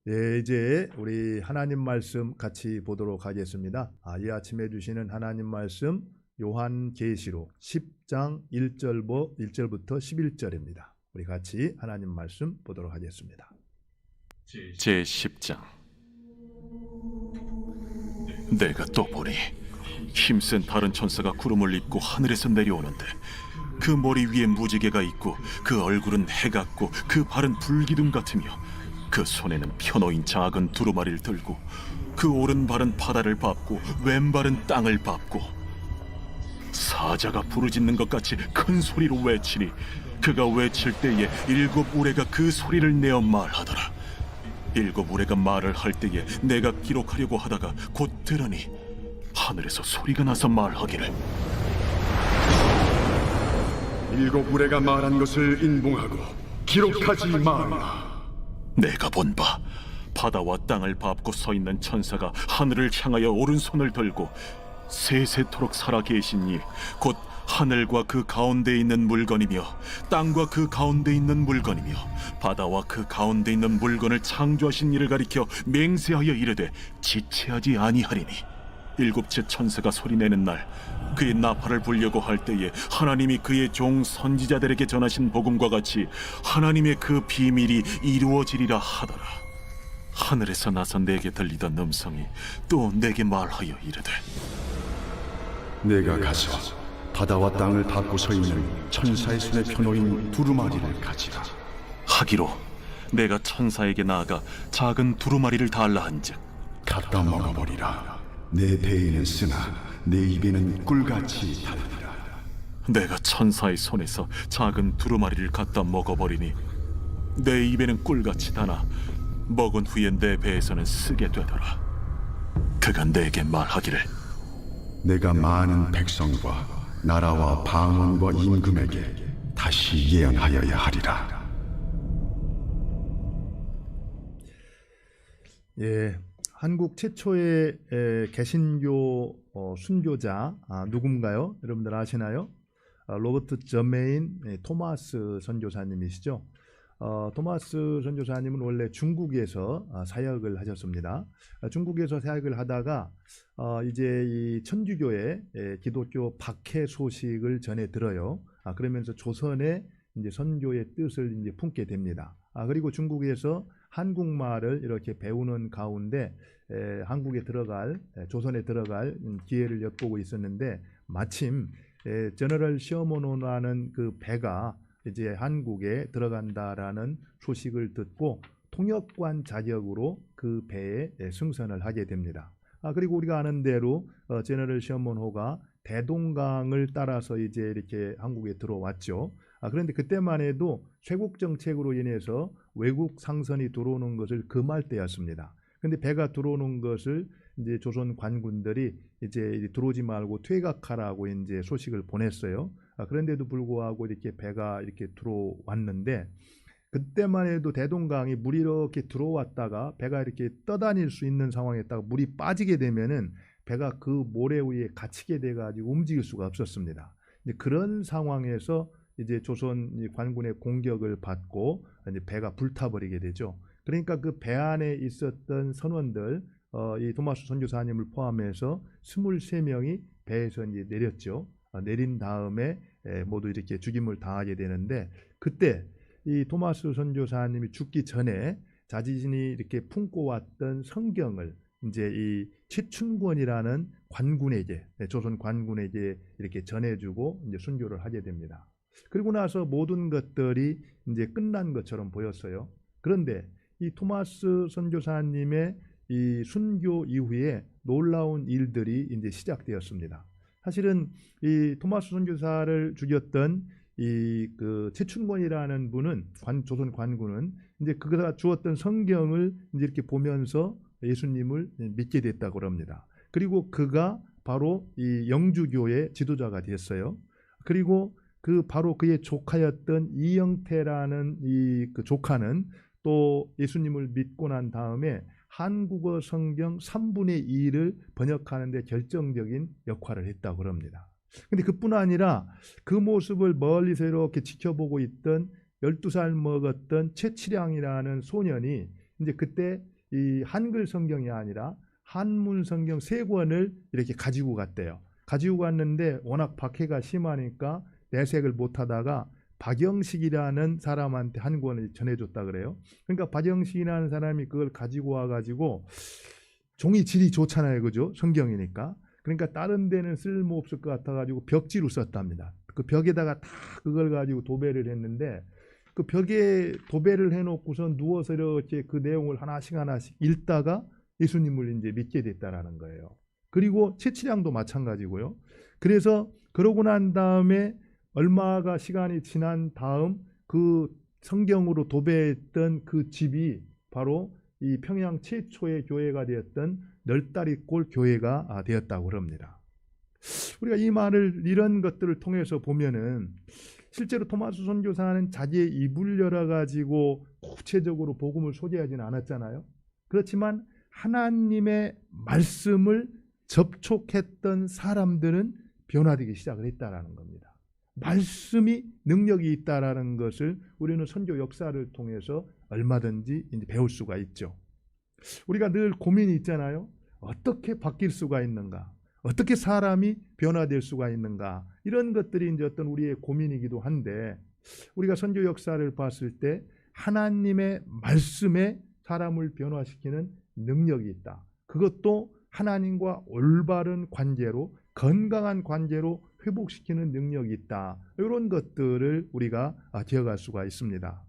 예, 이제 우리 하나님 말씀 같이 보도록 하겠습니다. 이 아침에 주시는 하나님 말씀 요한계시록 10장 1절부터 11절입니다. 우리 같이 하나님 말씀 보도록 하겠습니다. 제10장. 내가 또 보니 힘센 다른 천사가 구름을 입고 하늘에서 내려오는데 그 머리 위에 무지개가 있고 그 얼굴은 해 같고 그 발은 불기둥 같으며 그 손에는 펴놓인 작은 두루마리를 들고 그 오른발은 바다를 밟고 왼발은 땅을 밟고 사자가 부르짖는 것 같이 큰 소리로 외치니 그가 외칠 때에 7 우레가 그 소리를 내어 말하더라. 7 우레가 말을 할 때에 내가 기록하려고 하다가 곧 들으니 하늘에서 소리가 나서 말하기를 7 우레가 말한 것을 인봉하고 기록하지 말라. 내가 본 바 바다와 땅을 밟고 서 있는 천사가 하늘을 향하여 오른손을 들고 세세토록 살아계신 이 곧 하늘과 그 가운데 있는 물건이며 땅과 그 가운데 있는 물건이며 바다와 그 가운데 있는 물건을 창조하신 이를 가리켜 맹세하여 이르되 지체하지 아니하리니 7째 천사가 소리내는 날 그의 나팔을 불려고 할 때에 하나님이 그의 종 선지자들에게 전하신 복음과 같이 하나님의 그 비밀이 이루어지리라 하더라. 하늘에서 나서 내게 들리던 음성이 또 내게 말하여 이르되 내가 가서 바다와 땅을 밟고 서 있는 천사의 손에 펴놓인 두루마리를 가지라. 하기로 내가 천사에게 나아가 작은 두루마리를 달라 한즉 갖다 먹어버리라. 내 배에는 쓰나 내 입에는 꿀같이 달리라. 내가 천사의 손에서 작은 두루마리를 갖다 먹어버리니 내 입에는 꿀같이 다나 먹은 후에 내 배에서는 쓰게 되더라. 그가 내게 말하기를 내가 많은 백성과 나라와 방언과 임금에게 다시 예언하여야 하리라. 예, 한국 최초의 개신교 순교자 누군가요? 여러분들 아시나요? 로버트 저메인 토마스 선교사님이시죠. 토마스 선교사님은 원래 중국에서 사역을 하셨습니다. 중국에서 사역을 하다가 이제 이 천주교의 기독교 박해 소식을 전해 들어요. 그러면서 조선의 이제 선교의 뜻을 이제 품게 됩니다. 그리고 중국에서 한국말을 이렇게 배우는 가운데 한국에 들어갈 조선에 들어갈 기회를 엿보고 있었는데 마침 제너럴 셔먼호라는 그 배가 이제 한국에 들어간다라는 소식을 듣고 통역관 자격으로 그 배에 승선을 하게 됩니다. 그리고 우리가 아는 대로 제너럴 셔먼호가 대동강을 따라서 이제 이렇게 한국에 들어왔죠. 그런데 그때만 해도 쇄국 정책으로 인해서 외국 상선이 들어오는 것을 금할 때였습니다. 근데 배가 들어오는 것을 이제 조선 관군들이 이제 들어오지 말고 퇴각하라고 이제 소식을 보냈어요. 그런데도 불구하고 이렇게 배가 이렇게 들어왔는데 그때만 해도 대동강이 물이 이렇게 들어왔다가 배가 이렇게 떠다닐 수 있는 상황에다가 물이 빠지게 되면은 배가 그 모래 위에 갇히게 돼가지고 움직일 수가 없었습니다. 이제 그런 상황에서 이제 조선 관군의 공격을 받고 이제 배가 불타버리게 되죠. 그러니까 그 배 안에 있었던 선원들, 이 토마스 선교사님을 포함해서 23명이 배에서 이제 내렸죠. 내린 다음에 모두 이렇게 죽임을 당하게 되는데 그때 이 토마스 선교사님이 죽기 전에 자신이 이렇게 품고 왔던 성경을 이제 이 최춘권이라는 관군에게 조선 관군에게 이렇게 전해주고 이제 순교를 하게 됩니다. 그리고 나서 모든 것들이 이제 끝난 것처럼 보였어요. 그런데 이 토마스 선교사님의 이 순교 이후에 놀라운 일들이 이제 시작되었습니다. 사실은 이 토마스 선교사를 죽였던 이 그 최춘권이라는 분은 조선 관군은 이제 그가 주었던 성경을 이제 이렇게 보면서 예수님을 믿게 됐다고 합니다. 그리고 그가 바로 이 영주교의 지도자가 됐어요. 그리고 그 바로 그의 조카였던 이영태라는 이 그 조카는 또 예수님을 믿고 난 다음에 한국어 성경 3분의 2를 번역하는 데 결정적인 역할을 했다고 합니다. 근데 그뿐 아니라 그 모습을 멀리서 이렇게 지켜보고 있던 12살 먹었던 최치량이라는 소년이 이제 그때 이 한글 성경이 아니라 한문 성경 3권을 이렇게 가지고 갔대요. 가지고 갔는데 워낙 박해가 심하니까 내색을 못하다가 박영식이라는 사람한테 한 권을 전해줬다 그래요. 그러니까 박영식이라는 사람이 그걸 가지고 와가지고 종이 질이 좋잖아요, 그죠? 성경이니까. 그러니까 다른 데는 쓸모없을 것 같아가지고 벽지로 썼답니다. 그 벽에다가 다 그걸 가지고 도배를 했는데 그 벽에 도배를 해놓고선 누워서 이렇게 그 내용을 하나씩 읽다가 예수님을 이제 믿게 됐다라는 거예요. 그리고 채치량도 마찬가지고요. 그래서 그러고 난 다음에 얼마가 시간이 지난 다음 그 성경으로 도배했던 그 집이 바로 이 평양 최초의 교회가 되었던 널다리골 교회가 되었다고 합니다. 우리가 이 말을 이런 것들을 통해서 보면은 실제로 토마스 선교사는 자기의 입을 열어가지고 구체적으로 복음을 소개하지는 않았잖아요. 그렇지만 하나님의 말씀을 접촉했던 사람들은 변화되기 시작을 했다라는 겁니다. 말씀이 능력이 있다라는 것을 우리는 선교 역사를 통해서 얼마든지 이제 배울 수가 있죠. 우리가 늘 고민이 있잖아요. 어떻게 바뀔 수가 있는가? 어떻게 사람이 변화될 수가 있는가? 이런 것들이 이제 어떤 우리의 고민이기도 한데 우리가 선교 역사를 봤을 때 하나님의 말씀에 사람을 변화시키는 능력이 있다. 그것도 하나님과 올바른 관계로 건강한 관계로 회복시키는 능력이 있다. 이런 것들을 우리가 기억할 수가 있습니다.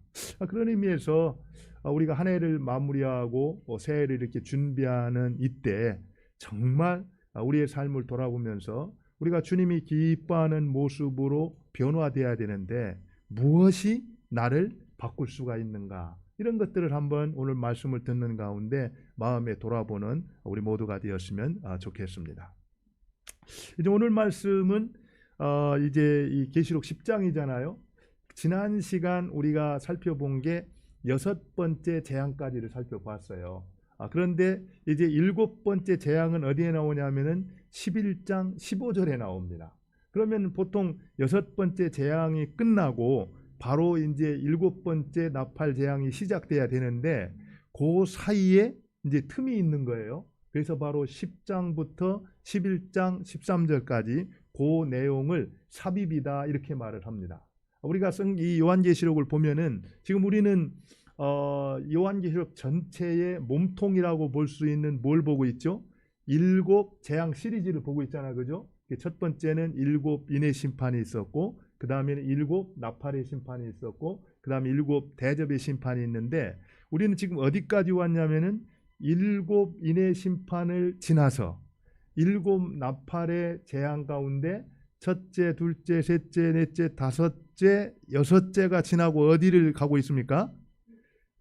그런 의미에서 우리가 한 해를 마무리하고 새해를 이렇게 준비하는 이때 정말 우리의 삶을 돌아보면서 우리가 주님이 기뻐하는 모습으로 변화되어야 되는데 무엇이 나를 바꿀 수가 있는가? 이런 것들을 한번 오늘 말씀을 듣는 가운데 마음에 돌아보는 우리 모두가 되었으면 좋겠습니다. 이제 오늘 말씀은 이제 이 계시록 10장이잖아요. 지난 시간 우리가 살펴본 게 6번째 재앙까지를 살펴봤어요. 그런데 이제 7번째 재앙은 어디에 나오냐면은 11장 15절에 나옵니다. 그러면 보통 6번째 재앙이 끝나고 바로 이제 7번째 나팔 재앙이 시작돼야 되는데 그 사이에 이제 틈이 있는 거예요. 그래서 바로 10장부터 11장 13절까지 그 내용을 삽입이다 이렇게 말을 합니다. 우리가 쓴 이 요한계시록을 보면은 지금 우리는 요한계시록 전체의 몸통이라고 볼 수 있는 뭘 보고 있죠? 7 재앙 시리즈를 보고 있잖아요, 그죠? 첫 번째는 7 인의 심판이 있었고, 그 다음에는 7 나팔의 심판이 있었고, 그 다음에 7 대접의 심판이 있는데, 우리는 지금 어디까지 왔냐면은 7 인의 심판을 지나서 7 나팔의 재앙 가운데 첫째, 둘째, 셋째, 넷째, 다섯째, 여섯째가 지나고 어디를 가고 있습니까?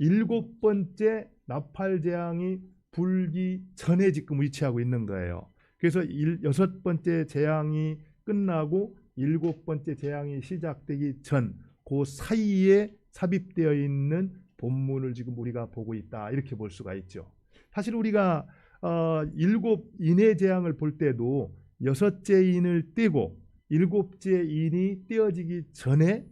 7번째 나팔 재앙이 불기 전에 지금 위치하고 있는 거예요. 그래서 6번째 재앙이 끝나고 7번째 재앙이 시작되기 전 그 사이에 삽입되어 있는 본문을 지금 우리가 보고 있다 이렇게 볼 수가 있죠. 사실 우리가 7 인의 재앙을 볼 때도 6째 인을 떼고 7째 인이 떼어지기 전에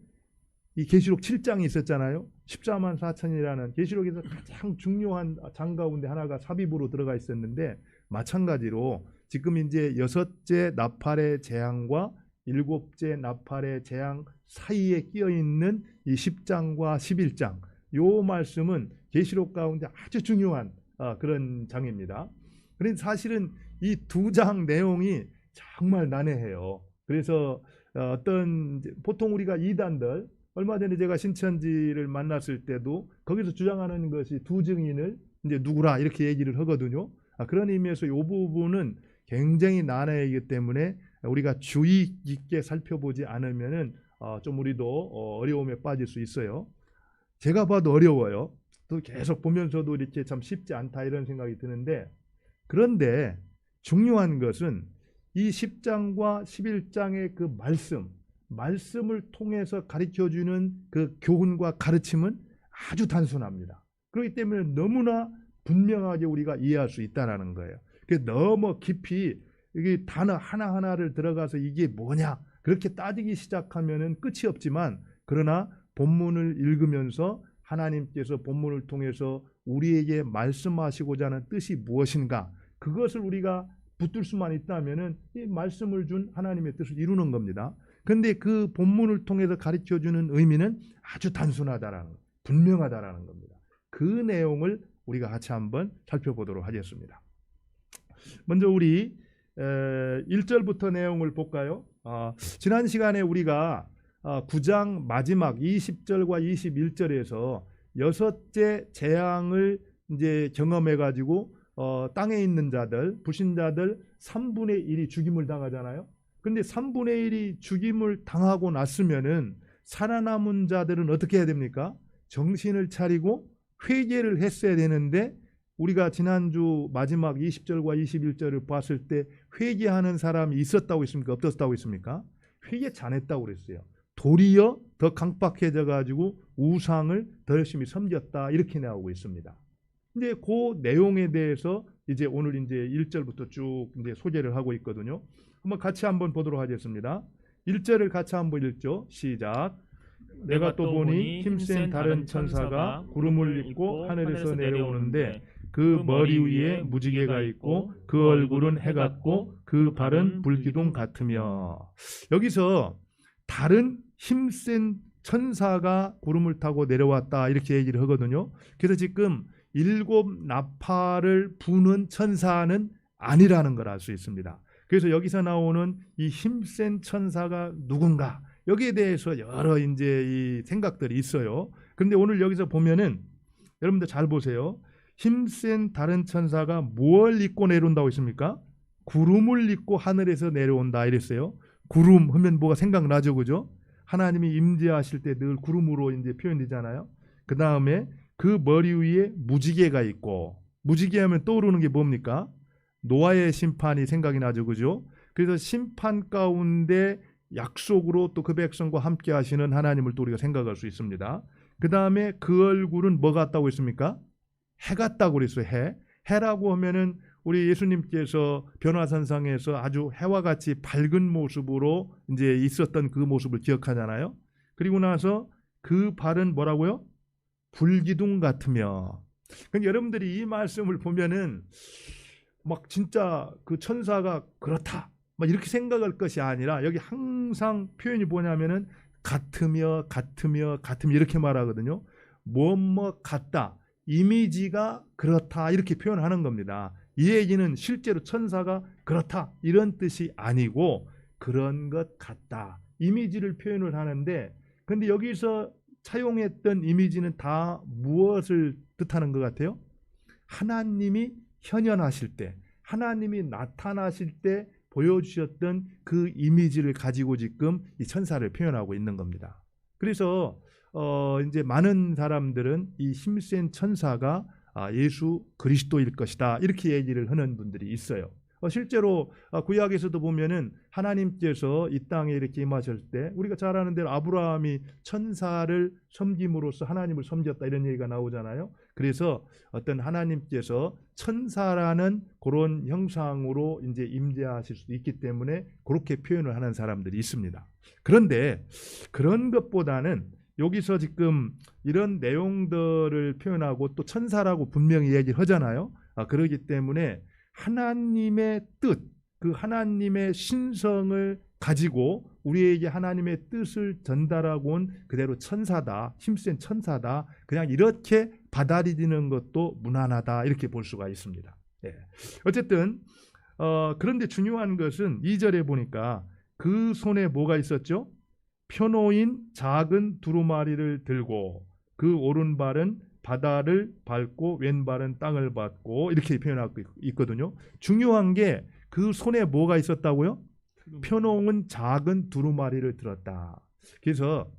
이 계시록 7장이 있었잖아요. 14만 4천이라는 계시록에서 가장 중요한 장 가운데 하나가 삽입으로 들어가 있었는데 마찬가지로 지금 이제 6째 나팔의 재앙과 7째 나팔의 재앙 사이에 끼어 있는 이 10장과 11장 요 말씀은 계시록 가운데 아주 중요한 그런 장입니다. 그런데 사실은 이 2장 내용이 정말 난해해요. 그래서 보통 우리가 이단들 얼마 전에 제가 신천지를 만났을 때도 거기서 주장하는 것이 2 증인을 이제 누구라 이렇게 얘기를 하거든요. 그런 의미에서 이 부분은 굉장히 난해이기 때문에 우리가 주의 깊게 살펴보지 않으면은 좀 우리도 어려움에 빠질 수 있어요. 제가 봐도 어려워요. 또 계속 보면서도 이렇게 참 쉽지 않다 이런 생각이 드는데 그런데 중요한 것은 이 10장과 11장의 그 말씀을 통해서 가르쳐주는 그 교훈과 가르침은 아주 단순합니다. 그렇기 때문에 너무나 분명하게 우리가 이해할 수 있다는 거예요. 그래서 너무 깊이 이게 단어 하나하나를 들어가서 이게 뭐냐 그렇게 따지기 시작하면은 끝이 없지만 그러나 본문을 읽으면서 하나님께서 본문을 통해서 우리에게 말씀하시고자 하는 뜻이 무엇인가, 그것을 우리가 붙들 수만 있다면은 이 말씀을 준 하나님의 뜻을 이루는 겁니다. 그런데 그 본문을 통해서 가르쳐주는 의미는 아주 단순하다라는, 분명하다라는 겁니다. 그 내용을 우리가 같이 한번 살펴보도록 하겠습니다. 먼저 우리 1절부터 내용을 볼까요? 지난 시간에 우리가 9장 마지막 20절과 21절에서 여섯째 재앙을 이제 경험해 가지고 땅에 있는 자들, 불신자들 3분의 1이 죽임을 당하잖아요. 근데 3분의 1이 죽임을 당하고 났으면은 살아남은 자들은 어떻게 해야 됩니까? 정신을 차리고 회개를 했어야 되는데, 우리가 지난주 마지막 20절과 21절을 봤을 때 회개하는 사람이 있었다고 했습니까? 없었다고 했습니까? 회개 잘했다고 그랬어요. 도리어 더 강박해져 가지고 우상을 더 열심히 섬겼다, 이렇게 나오고 있습니다. 근데 그 내용에 대해서 이제 오늘 이제 1절부터 쭉 이제 소개를 하고 있거든요. 한번 같이 한번 보도록 하겠습니다. 1절을 같이 한번 읽죠. 시작. 내가 또 보니 힘센 다른 천사가 구름을 입고 하늘에서 내려오는데 그 머리 위에 무지개가 있고 그 얼굴은 해 같고 그 발은 불기둥 같으며. 여기서 다른 힘센 천사가 구름을 타고 내려왔다, 이렇게 얘기를 하거든요. 그래서 지금 7 나팔을 부는 천사는 아니라는 걸 알 수 있습니다. 그래서 여기서 나오는 이 힘센 천사가 누군가, 여기에 대해서 여러 이제 이 생각들이 있어요. 그런데 오늘 여기서 보면은 여러분들 잘 보세요. 힘센 다른 천사가 뭘 입고 내려온다고 했습니까? 구름을 입고 하늘에서 내려온다 이랬어요. 구름 하면 뭐가 생각나죠, 그죠? 하나님이 임재하실 때 늘 구름으로 이제 표현되잖아요. 그 다음에 그 머리 위에 무지개가 있고, 무지개 하면 떠오르는 게 뭡니까? 노아의 심판이 생각이 나죠, 그죠? 그래서 심판 가운데 약속으로 또 그 백성과 함께 하시는 하나님을 또 우리가 생각할 수 있습니다. 그 다음에 그 얼굴은 뭐 같다고 했습니까? 해 같다고 그랬어요. 해라고 하면은 우리 예수님께서 변화산상에서 아주 해와 같이 밝은 모습으로 이제 있었던 그 모습을 기억하잖아요. 그리고 나서 그 발은 뭐라고요? 불기둥 같으며. 그러니까 여러분들이 이 말씀을 보면은 막 진짜 그 천사가 그렇다 막 이렇게 생각할 것이 아니라, 여기 항상 표현이 뭐냐면은 같으며 이렇게 말하거든요. 뭐 같다, 이미지가 그렇다, 이렇게 표현하는 겁니다. 이 얘기는 실제로 천사가 그렇다 이런 뜻이 아니고 그런 것 같다, 이미지를 표현을 하는데, 근데 여기서 차용했던 이미지는 다 무엇을 뜻하는 것 같아요? 하나님이 현현하실 때, 하나님이 나타나실 때 보여주셨던 그 이미지를 가지고 지금 이 천사를 표현하고 있는 겁니다. 그래서 이제 많은 사람들은 이 힘센 천사가 예수 그리스도일 것이다, 이렇게 얘기를 하는 분들이 있어요. 실제로 구약에서도 보면은 하나님께서 이 땅에 이렇게 임하실 때 우리가 잘 아는 대로 아브라함이 천사를 섬김으로써 하나님을 섬겼다, 이런 얘기가 나오잖아요. 그래서 어떤 하나님께서 천사라는 그런 형상으로 이제 임재하실 수도 있기 때문에 그렇게 표현을 하는 사람들이 있습니다. 그런데 그런 것보다는 여기서 지금 이런 내용들을 표현하고 또 천사라고 분명히 얘기를 하잖아요. 그렇기 때문에 하나님의 뜻, 그 하나님의 신성을 가지고 우리에게 하나님의 뜻을 전달하고 온 그대로 천사다, 힘센 천사다, 그냥 이렇게 받아들이는 것도 무난하다, 이렇게 볼 수가 있습니다. 예. 어쨌든 그런데 중요한 것은 2절에 보니까 그 손에 뭐가 있었죠? 펴놓인 작은 두루마리를 들고 그 오른발은 바다를 밟고 왼발은 땅을 밟고, 이렇게 표현하고 있거든요. 중요한 게 그 손에 뭐가 있었다고요? 펴놓은 작은 두루마리를 들었다. 그래서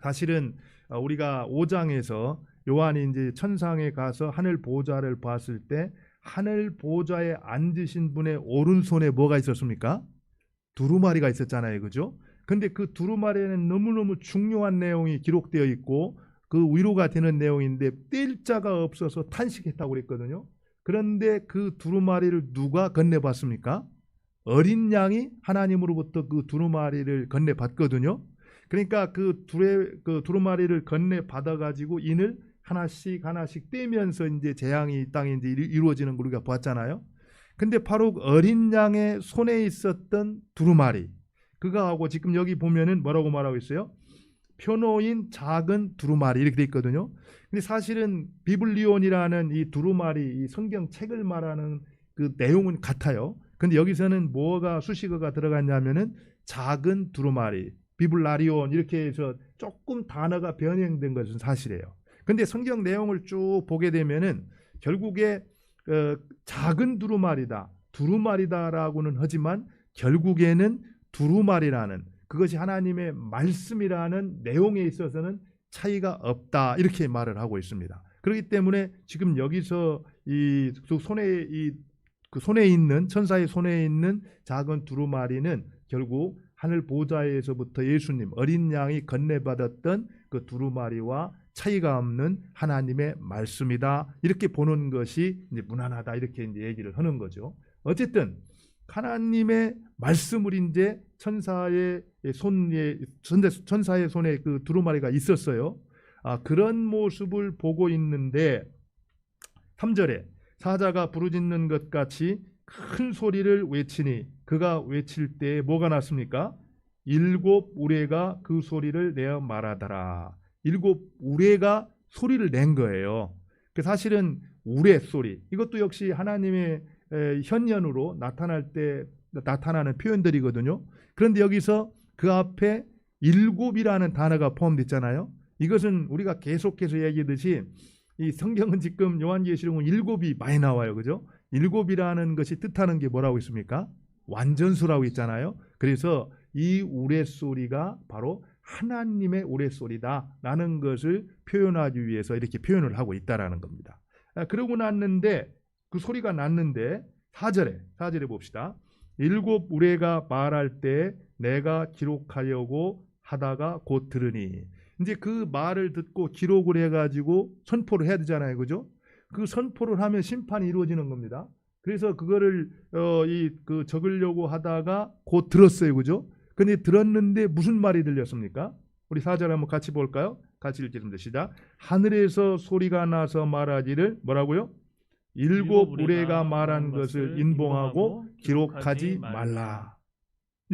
사실은 우리가 5장에서 요한이 이제 천상에 가서 하늘 보좌를 봤을 때 하늘 보좌에 앉으신 분의 오른손에 뭐가 있었습니까? 두루마리가 있었잖아요, 그죠? 근데 그 두루마리에는 너무너무 중요한 내용이 기록되어 있고 그 위로가 되는 내용인데 뗄 자가 없어서 탄식했다고 그랬거든요. 그런데 그 두루마리를 누가 건네봤습니까? 어린 양이 하나님으로부터 그 두루마리를 건네받거든요. 그러니까 그 두루마리를 건네받아가지고 인을 하나씩 하나씩 떼면서 이제 재앙이 이 땅에 이제 이루어지는 걸 우리가 보았잖아요. 근데 바로 어린 양의 손에 있었던 두루마리, 그거하고 지금 여기 보면은 뭐라고 말하고 있어요? 표노인 작은 두루마리 이렇게 돼 있거든요. 근데 사실은 비블리온이라는 이 두루마리, 이 성경 책을 말하는 그 내용은 같아요. 근데 여기서는 뭐가 수식어가 들어갔냐면은 작은 두루마리, 비블라리온 이렇게 해서 조금 단어가 변형된 것은 사실이에요. 근데 성경 내용을 쭉 보게 되면은 결국에 작은 두루마리다라고는 하지만 결국에는 두루마리라는 그것이 하나님의 말씀이라는 내용에 있어서는 차이가 없다 이렇게 말을 하고 있습니다. 그렇기 때문에 지금 여기서 이 손에 있는 천사의 손에 있는 작은 두루마리는 결국 하늘 보좌에서부터 예수님 어린 양이 건네받았던 그 두루마리와 차이가 없는 하나님의 말씀이다 이렇게 보는 것이 이제 무난하다 이렇게 이제 얘기를 하는 거죠. 어쨌든 하나님의 말씀을 이제 천사의 손에 그 두루마리가 있었어요. 그런 모습을 보고 있는데 3절에 사자가 부르짖는 것 같이 큰 소리를 외치니 그가 외칠 때 뭐가 났습니까? 7 우레가 그 소리를 내어 말하더라. 7 우레가 소리를 낸 거예요. 사실은 우레 소리 이것도 역시 하나님의 현현으로 나타날 때 나타나는 표현들이거든요. 그런데 여기서 그 앞에 7이라는 단어가 포함되어 있잖아요. 이것은 우리가 계속해서 얘기하듯이 이 성경은 지금 요한계시록은 7이 많이 나와요. 그죠? 7이라는 것이 뜻하는 게 뭐라고 있습니까? 완전수라고 있잖아요. 그래서 이 우레소리가 바로 하나님의 우레소리다라는 것을 표현하기 위해서 이렇게 표현을 하고 있다라는 겁니다. 그러고 났는데 그 소리가 났는데 4절에 봅시다. 7 우레가 말할 때 내가 기록하려고 하다가 곧 들으니 이제 그 말을 듣고 기록을 해가지고 선포를 해야 되잖아요. 그죠? 그 선포를 하면 심판이 이루어지는 겁니다. 그래서 그거를 적으려고 하다가 곧 들었어요. 그죠? 근데 들었는데 무슨 말이 들렸습니까? 우리 4절 한번 같이 볼까요? 같이 읽겠습니다. 시작. 하늘에서 소리가 나서 말하기를 뭐라고요? 7 우레가 말한 것을 인봉하고 기록하지 말라.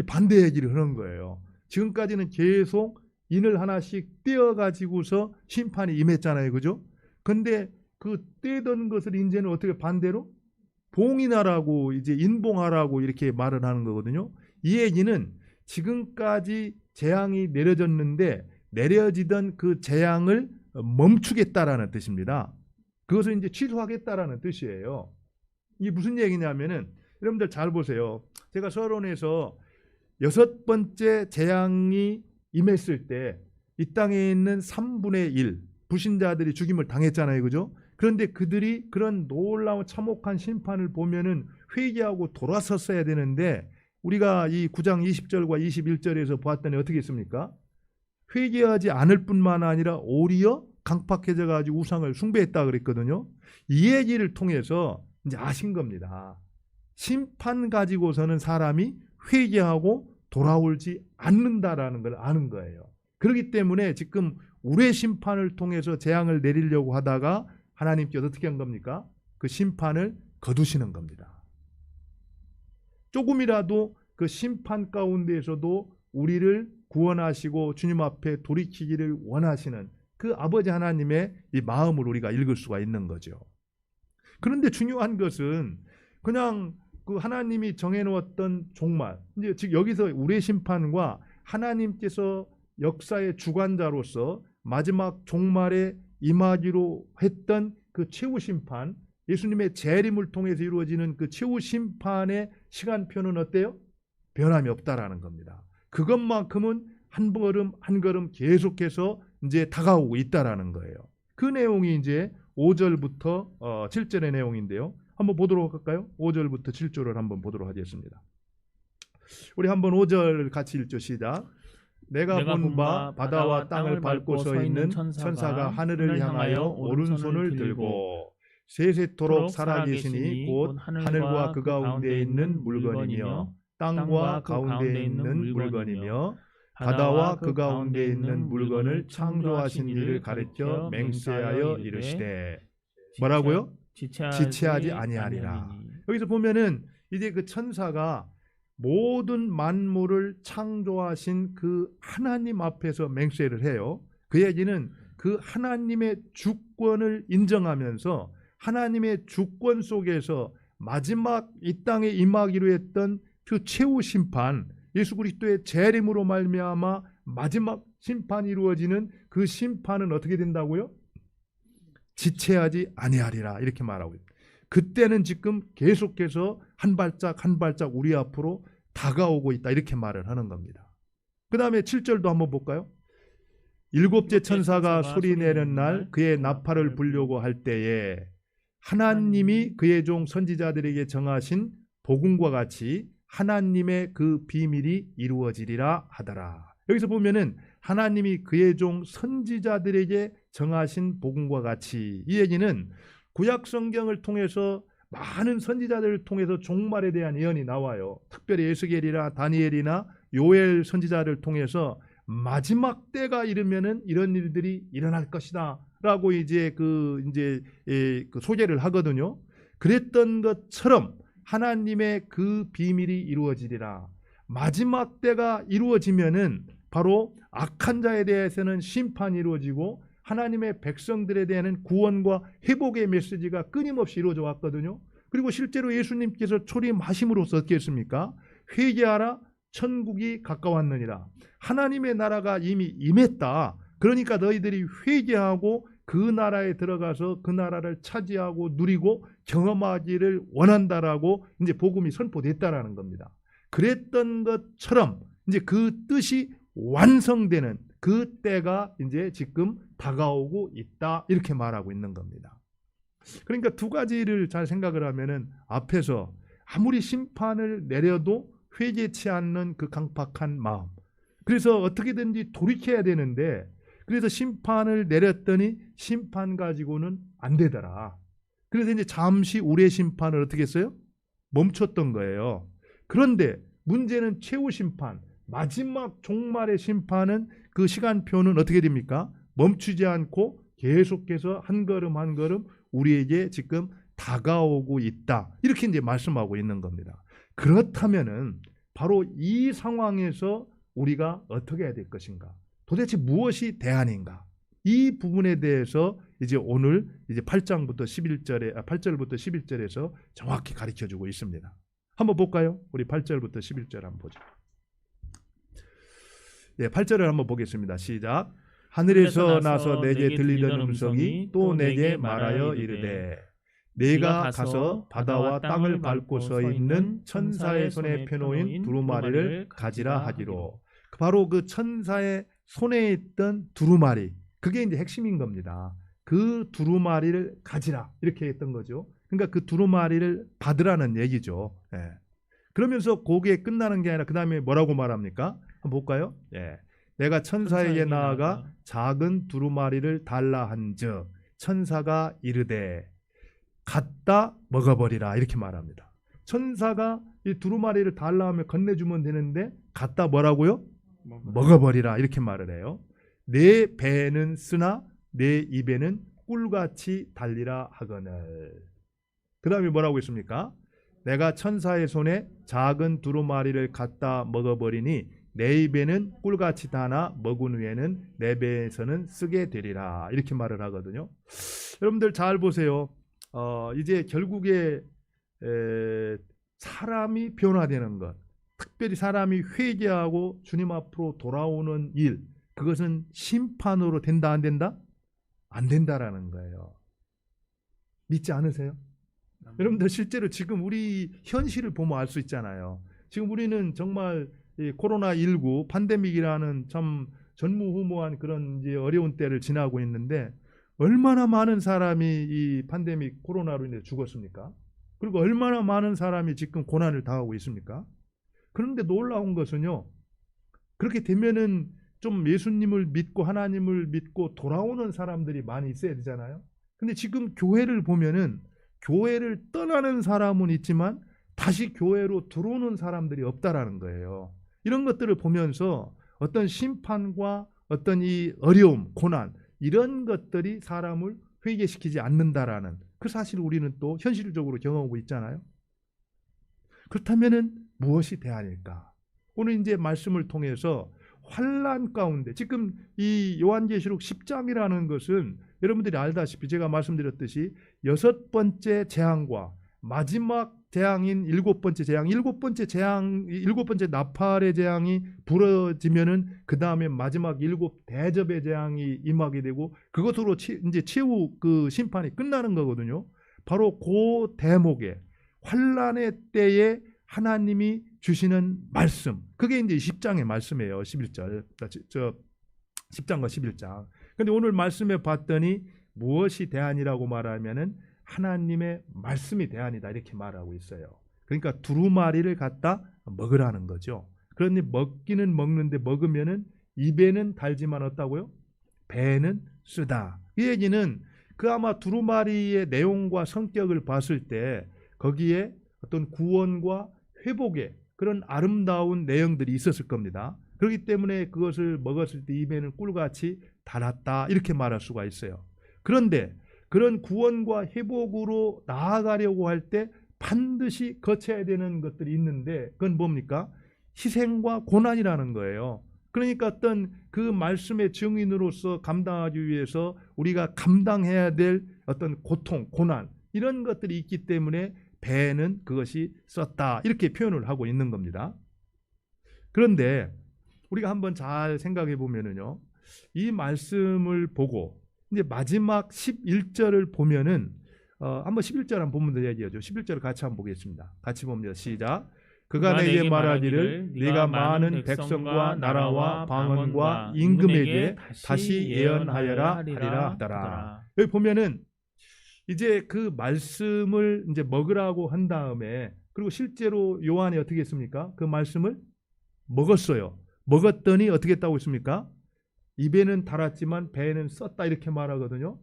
반대 얘기를 하는 거예요. 지금까지는 계속 인을 하나씩 떼어가지고서 심판이 임했잖아요. 그죠? 근데 그 떼던 것을 이제는 어떻게 반대로 봉인하라고 이제 인봉하라고 이렇게 말을 하는 거거든요. 이 얘기는 지금까지 재앙이 내려졌는데 내려지던 그 재앙을 멈추겠다라는 뜻입니다. 그것을 이제 취소하겠다라는 뜻이에요. 이게 무슨 얘기냐면은 여러분들 잘 보세요. 제가 서론에서 6번째 재앙이 임했을 때 이 땅에 있는 3분의 1 불신자들이 죽임을 당했잖아요. 그죠? 그런데 그들이 그런 놀라운 참혹한 심판을 보면은 회개하고 돌아섰어야 되는데 우리가 이 9장 20절과 21절에서 보았더니 어떻게 했습니까? 회개하지 않을 뿐만 아니라 오히려 강팍해져 가지고 우상을 숭배했다 그랬거든요. 이 얘기를 통해서 이제 아신 겁니다. 심판 가지고서는 사람이 회개하고 돌아오지 않는다라는 걸 아는 거예요. 그렇기 때문에 지금 우레 심판을 통해서 재앙을 내리려고 하다가 하나님께서 어떻게 한 겁니까? 그 심판을 거두시는 겁니다. 조금이라도 그 심판 가운데에서도 우리를 구원하시고 주님 앞에 돌이키기를 원하시는 그 아버지 하나님의 이 마음을 우리가 읽을 수가 있는 거죠. 그런데 중요한 것은 그냥 그 하나님이 정해놓았던 종말, 이제 즉 여기서 우리의 심판과 하나님께서 역사의 주관자로서 마지막 종말에 임하기로 했던 그 최후 심판, 예수님의 재림을 통해서 이루어지는 그 최후 심판의 시간표는 어때요? 변함이 없다라는 겁니다. 그것만큼은 한 걸음 한 걸음 계속해서 이제 다가오고 있다라는 거예요. 그 내용이 이제 5절부터 7절의 내용인데요. 한번 보도록 할까요? 5절부터 7절을 한번 보도록 하겠습니다. 우리 한번 5절 같이 읽죠. 시작. 내가 본 바 바다와 땅을 밟고 서 있는 천사가 하늘을 향하여 오른손을 들고 세세토록 살아계시니 곧 하늘과 그 가운데 있는 물건이며 땅과 가운데 있는 물건이며 바다와 그 가운데 있는 물건을 창조하신 이를 가르쳐 맹세하여 이르시되 뭐라고요? 지체하지 아니하리라. 여기서 보면은 이제 그 천사가 모든 만물을 창조하신 그 하나님 앞에서 맹세를 해요. 그 얘기는 그 하나님의 주권을 인정하면서 하나님의 주권 속에서 마지막 이 땅에 임하기로 했던 그 최후 심판, 예수 그리스도의 재림으로 말미암아 마지막 심판이 이루어지는 그 심판은 어떻게 된다고요? 지체하지 아니하리라 이렇게 말하고 있습니다. 그때는 지금 계속해서 한 발짝 한 발짝 우리 앞으로 다가오고 있다 이렇게 말을 하는 겁니다. 그 다음에 7절도 한번 볼까요? 일곱째 천사가 소리 내는 날 그의 나팔을 불려고 할 때에 하나님이 그의 종 선지자들에게 정하신 복음과 같이 하나님의 그 비밀이 이루어지리라 하더라. 여기서 보면은 하나님이 그의 종 선지자들에게 정하신 복음과 같이, 이 얘기는 구약 성경을 통해서 많은 선지자들을 통해서 종말에 대한 예언이 나와요. 특별히 에스겔이나 다니엘이나 요엘 선지자를 통해서 마지막 때가 이르면은 이런 일들이 일어날 것이다라고 이제 그 소개를 하거든요. 그랬던 것처럼 하나님의 그 비밀이 이루어지리라. 마지막 때가 이루어지면은 바로 악한 자에 대해서는 심판이 이루어지고 하나님의 백성들에 대한 구원과 회복의 메시지가 끊임없이 이루어져 왔거든요. 그리고 실제로 예수님께서 초림하심으로써 어떻게 했습니까? 회개하라 천국이 가까웠느니라. 하나님의 나라가 이미 임했다. 그러니까 너희들이 회개하고 그 나라에 들어가서 그 나라를 차지하고 누리고 경험하기를 원한다라고 이제 복음이 선포됐다라는 겁니다. 그랬던 것처럼 이제 그 뜻이 완성되는 그 때가 이제 지금 다가오고 있다 이렇게 말하고 있는 겁니다. 그러니까 두 가지를 잘 생각을 하면은 앞에서 아무리 심판을 내려도 회개치 않는 그 강팍한 마음, 그래서 어떻게든지 돌이켜야 되는데 그래서 심판을 내렸더니 심판 가지고는 안 되더라. 그래서 이제 잠시 우리의 심판을 어떻게 했어요? 멈췄던 거예요. 그런데 문제는 최후 심판, 마지막 종말의 심판은 그 시간표는 어떻게 됩니까? 멈추지 않고 계속해서 한 걸음 한 걸음 우리에게 지금 다가오고 있다. 이렇게 이제 말씀하고 있는 겁니다. 그렇다면은 바로 이 상황에서 우리가 어떻게 해야 될 것인가? 도대체 무엇이 대안인가? 이 부분에 대해서 이제 오늘 이제 8절부터 11절에서 정확히 가르쳐 주고 있습니다. 한번 볼까요? 우리 8절부터 11절 한번 보죠. 예, 8절을 한번 보겠습니다. 시작. 하늘에서 나서 내게 들리던 음성이 또 내게 말하여 이르되 네가 가서 바다와 땅을 밟고 서 있는 천사의 손에 펴놓인 두루마리를 가지라 하기로. 바로 그 천사의 손에 있던 두루마리, 그게 이제 핵심인 겁니다. 그 두루마리를 가지라 이렇게 했던 거죠. 그러니까 그 두루마리를 받으라는 얘기죠. 예. 그러면서 그게 끝나는 게 아니라 그 다음에 뭐라고 말합니까? 한번 볼까요? 예. 내가 천사에게 나아가 작은 두루마리를 달라 한즉 천사가 이르되 갖다 먹어버리라 이렇게 말합니다. 천사가 이 두루마리를 달라 하면 건네주면 되는데 갖다 뭐라고요? 먹어버리라 이렇게 말을 해요. 내 배는 쓰나 내 입에는 꿀같이 달리라 하거늘. 그 다음에 뭐라고 했습니까? 내가 천사의 손에 작은 두루마리를 갖다 먹어버리니 내 입에는 꿀같이 다나 먹은 후에는 내 배에서는 쓰게 되리라 이렇게 말을 하거든요. 여러분들 잘 보세요. 이제 결국에 사람이 변화되는 것, 특별히 사람이 회개하고 주님 앞으로 돌아오는 일, 그것은 심판으로 된다 안 된다? 안 된다라는 거예요. 믿지 않으세요? 여러분들 실제로 지금 우리 현실을 보면 알 수 있잖아요. 지금 우리는 정말 이 코로나19 팬데믹이라는 참 전무후무한 그런 이제 어려운 때를 지나고 있는데 얼마나 많은 사람이 이 팬데믹 코로나로 인해 죽었습니까? 그리고 얼마나 많은 사람이 지금 고난을 당하고 있습니까? 그런데 놀라운 것은요, 그렇게 되면은 좀 예수님을 믿고 하나님을 믿고 돌아오는 사람들이 많이 있어야 되잖아요. 근데 지금 교회를 보면은 교회를 떠나는 사람은 있지만 다시 교회로 들어오는 사람들이 없다라는 거예요. 이런 것들을 보면서 어떤 심판과 어떤 이 어려움, 고난 이런 것들이 사람을 회개시키지 않는다라는 그 사실을 우리는 또 현실적으로 경험하고 있잖아요. 그렇다면은 무엇이 대안일까? 오늘 이제 말씀을 통해서 환난 가운데 지금 이 요한계시록 10장이라는 것은 여러분들이 알다시피 제가 말씀드렸듯이 6번째 재앙과 마지막 재앙인 7번째 재앙, 7번째 나팔의 재앙이 부러지면은 그 다음에 마지막 7대접의 재앙이 임하게 되고 그것으로 이제 최후 그 심판이 끝나는 거거든요. 바로 그 대목에 환난의 때에 하나님이 주시는 말씀, 그게 이제 10장의 말씀이에요. 11절, 10장과 11장. 근데 오늘 말씀에 봤더니 무엇이 대안이라고 말하면은 하나님의 말씀이 대안이다 이렇게 말하고 있어요. 그러니까 두루마리를 갖다 먹으라는 거죠. 그런데 먹기는 먹는데 먹으면은 입에는 달지만 어떻다고요? 배에는 쓰다. 이 얘기는 그 아마 두루마리의 내용과 성격을 봤을 때 거기에 어떤 구원과 회복의 그런 아름다운 내용들이 있었을 겁니다. 그렇기 때문에 그것을 먹었을 때 입에는 꿀같이 달았다 이렇게 말할 수가 있어요. 그런데 그런 구원과 회복으로 나아가려고 할 때 반드시 거쳐야 되는 것들이 있는데 그건 뭡니까? 희생과 고난이라는 거예요. 그러니까 어떤 그 말씀의 증인으로서 감당하기 위해서 우리가 감당해야 될 어떤 고통, 고난 이런 것들이 있기 때문에 배에는 그것이 썼다 이렇게 표현을 하고 있는 겁니다. 그런데 우리가 한번 잘 생각해 보면은요, 이 말씀을 보고 이제 마지막 11절을 보면은 한번 11절 한번 보면 얘기하죠. 11절을 같이 한번 보겠습니다. 같이 봅니다. 시작. 그가 내게 말하기를 네가 많은 백성과 나라와 방언과 임금에게 다시 예언하여라 하리라 하더라. 여기 보면은 이제 그 말씀을 이제 먹으라고 한 다음에 그리고 실제로 요한이 어떻게 했습니까? 그 말씀을 먹었어요. 먹었더니 어떻게 했다고 했습니까? 입에는 달았지만 배에는 썼다 이렇게 말하거든요.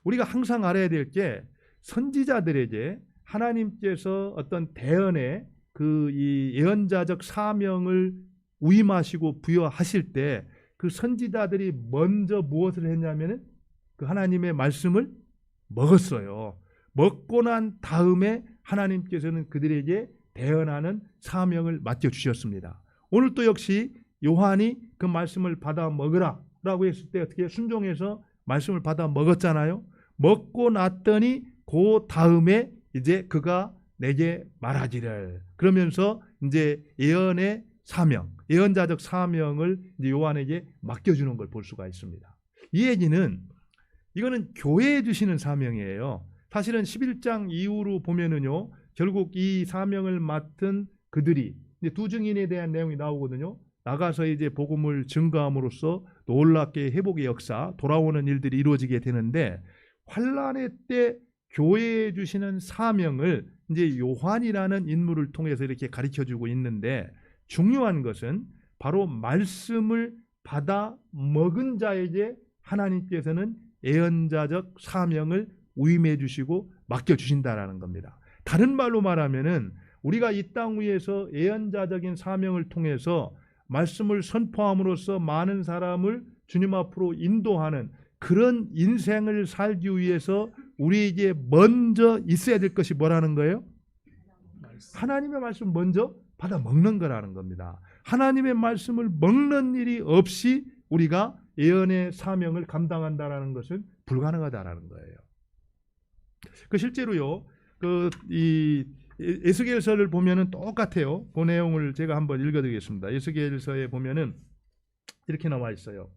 우리가 항상 알아야 될 게 선지자들에게 하나님께서 어떤 대언의 그 이 예언자적 사명을 위임하시고 부여하실 때 그 선지자들이 먼저 무엇을 했냐면은 그 하나님의 말씀을 먹었어요. 먹고 난 다음에 하나님께서는 그들에게 대언하는 사명을 맡겨주셨습니다. 오늘 또 역시 요한이 그 말씀을 받아 먹으라 라고 했을 때 어떻게 순종해서 말씀을 받아 먹었잖아요. 먹고 났더니 그 다음에 이제 그가 내게 말하기를 그러면서 이제 예언의 사명, 예언자적 사명을 이제 요한에게 맡겨주는 걸 볼 수가 있습니다. 이 얘기는 이거는 교회에 주시는 사명이에요. 사실은 11장 이후로 보면은요, 결국 이 사명을 맡은 그들이 이제 두 증인에 대한 내용이 나오거든요. 나가서 이제 복음을 증거함으로써 놀랍게 회복의 역사, 돌아오는 일들이 이루어지게 되는데 환난의 때 교회에 주시는 사명을 이제 요한이라는 인물을 통해서 이렇게 가르쳐주고 있는데 중요한 것은 바로 말씀을 받아 먹은 자에게 하나님께서는 예언자적 사명을 위임해 주시고 맡겨 주신다라는 겁니다. 다른 말로 말하면은 우리가 이 땅 위에서 예언자적인 사명을 통해서 말씀을 선포함으로써 많은 사람을 주님 앞으로 인도하는 그런 인생을 살기 위해서 우리에게 먼저 있어야 될 것이 뭐라는 거예요? 하나님의 말씀 먼저 받아 먹는 거라는 겁니다. 하나님의 말씀을 먹는 일이 없이 우리가 예언의 사명을 감당한다라는 것은 불가능하다라는 거예요. 그 실제로요, 이 에스겔서를 보면은 똑같아요. 그 내용을 제가 한번 읽어드리겠습니다. 에스겔서에 보면은 이렇게 나와 있어요.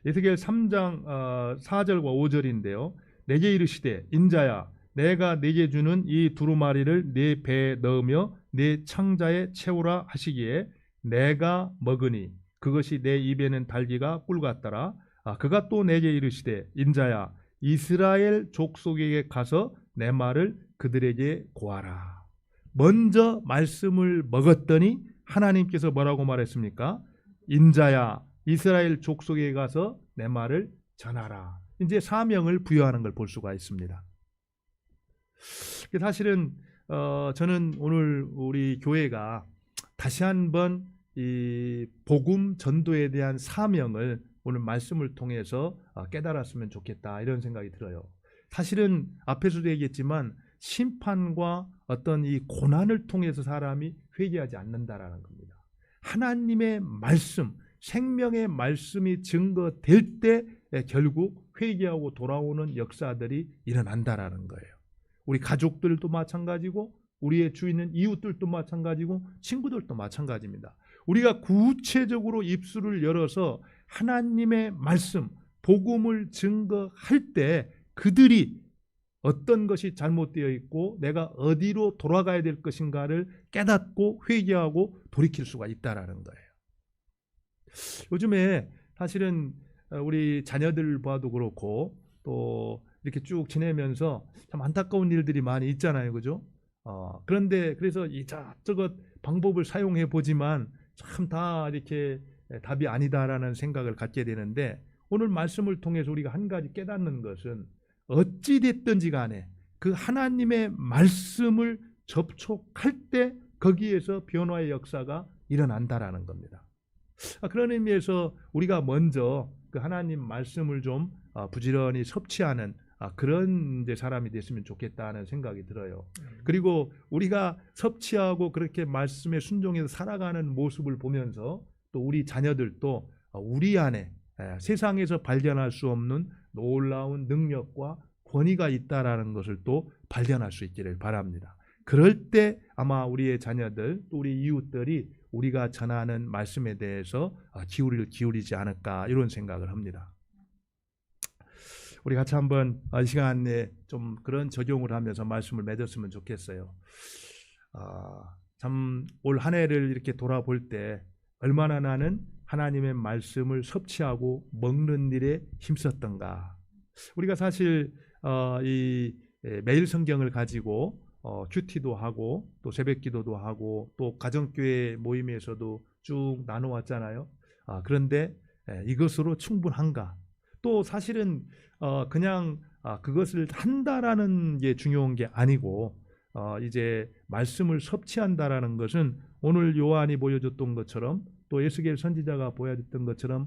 에스겔 3장 4절과 5절인데요. 내게 이르시되 인자야 내가 내게 주는 이 두루마리를 네 배에 넣으며 네 창자에 채우라 하시기에 내가 먹으니 그것이 내 입에는 달기가 꿀 같더라. 그가 또 내게 이르시되 인자야 이스라엘 족속에게 가서 내 말을 그들에게 고하라. 먼저 말씀을 먹었더니 하나님께서 뭐라고 말했습니까? 인자야 이스라엘 족속에 가서 내 말을 전하라. 이제 사명을 부여하는 걸 볼 수가 있습니다. 사실은 저는 오늘 우리 교회가 다시 한번 이 복음 전도에 대한 사명을 오늘 말씀을 통해서 깨달았으면 좋겠다 이런 생각이 들어요. 사실은 앞에서도 얘기했지만 심판과 어떤 이 고난을 통해서 사람이 회개하지 않는다라는 겁니다. 하나님의 말씀, 생명의 말씀이 증거될 때 결국 회개하고 돌아오는 역사들이 일어난다라는 거예요. 우리 가족들도 마찬가지고 우리의 주위 있는 이웃들도 마찬가지고 친구들도 마찬가지입니다. 우리가 구체적으로 입술을 열어서 하나님의 말씀, 복음을 증거할 때 그들이 어떤 것이 잘못되어 있고 내가 어디로 돌아가야 될 것인가를 깨닫고 회개하고 돌이킬 수가 있다라는 거예요. 요즘에 사실은 우리 자녀들 봐도 그렇고 또 이렇게 쭉 지내면서 참 안타까운 일들이 많이 있잖아요, 그죠? 그런데 그래서 이것저것 방법을 사용해 보지만 참 다 이렇게 답이 아니다라는 생각을 갖게 되는데 오늘 말씀을 통해서 우리가 한 가지 깨닫는 것은 어찌 됐든지 간에 그 하나님의 말씀을 접촉할 때 거기에서 변화의 역사가 일어난다라는 겁니다. 그런 의미에서 우리가 먼저 그 하나님 말씀을 좀 부지런히 섭취하는 그런 이제 사람이 됐으면 좋겠다는 생각이 들어요. 그리고 우리가 섭취하고 그렇게 말씀에 순종해서 살아가는 모습을 보면서 또 우리 자녀들도 우리 안에 세상에서 발견할 수 없는 놀라운 능력과 권위가 있다라는 것을 또 발견할 수 있기를 바랍니다. 그럴 때 아마 우리의 자녀들 또 우리 이웃들이 우리가 전하는 말씀에 대해서 기울이지 않을까 이런 생각을 합니다. 우리 같이 한번 이 시간에 좀 그런 적용을 하면서 말씀을 맺었으면 좋겠어요. 참 올 한 해를 이렇게 돌아볼 때 얼마나 나는 하나님의 말씀을 섭취하고 먹는 일에 힘썼던가. 우리가 사실 이 매일 성경을 가지고 큐티도 하고 또 새벽기도도 하고 또 가정교회 모임에서도 쭉 나눠왔잖아요. 그런데 이것으로 충분한가? 또 사실은 그냥 그것을 한다라는 게 중요한 게 아니고 이제 말씀을 섭취한다라는 것은 오늘 요한이 보여줬던 것처럼 또 에스겔 선지자가 보여줬던 것처럼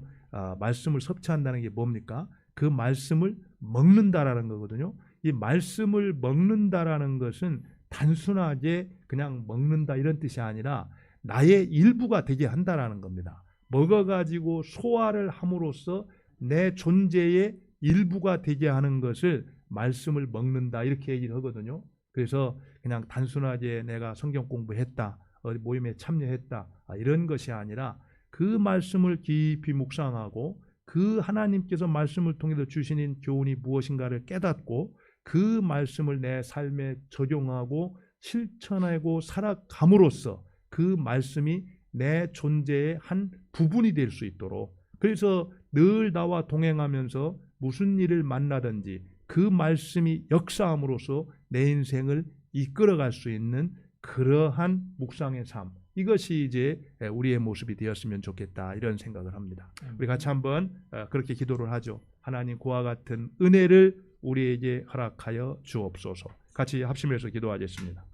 말씀을 섭취한다는 게 뭡니까? 그 말씀을 먹는다라는 거거든요. 이 말씀을 먹는다라는 것은 단순하게 그냥 먹는다 이런 뜻이 아니라 나의 일부가 되게 한다라는 겁니다. 먹어가지고 소화를 함으로써 내 존재의 일부가 되게 하는 것을 말씀을 먹는다 이렇게 얘기를 하거든요. 그래서 그냥 단순하게 내가 성경 공부했다, 어디 모임에 참여했다 이런 것이 아니라 그 말씀을 깊이 묵상하고 그 하나님께서 말씀을 통해서 주시는 교훈이 무엇인가를 깨닫고 그 말씀을 내 삶에 적용하고 실천하고 살아감으로써 그 말씀이 내 존재의 한 부분이 될 수 있도록 그래서 늘 나와 동행하면서 무슨 일을 만나든지 그 말씀이 역사함으로써 내 인생을 이끌어갈 수 있는 그러한 묵상의 삶 이것이 이제 우리의 모습이 되었으면 좋겠다 이런 생각을 합니다. 우리 같이 한번 그렇게 기도를 하죠. 하나님 그와 같은 은혜를 우리에게 허락하여 주옵소서. 같이 합심해서 기도하겠습니다.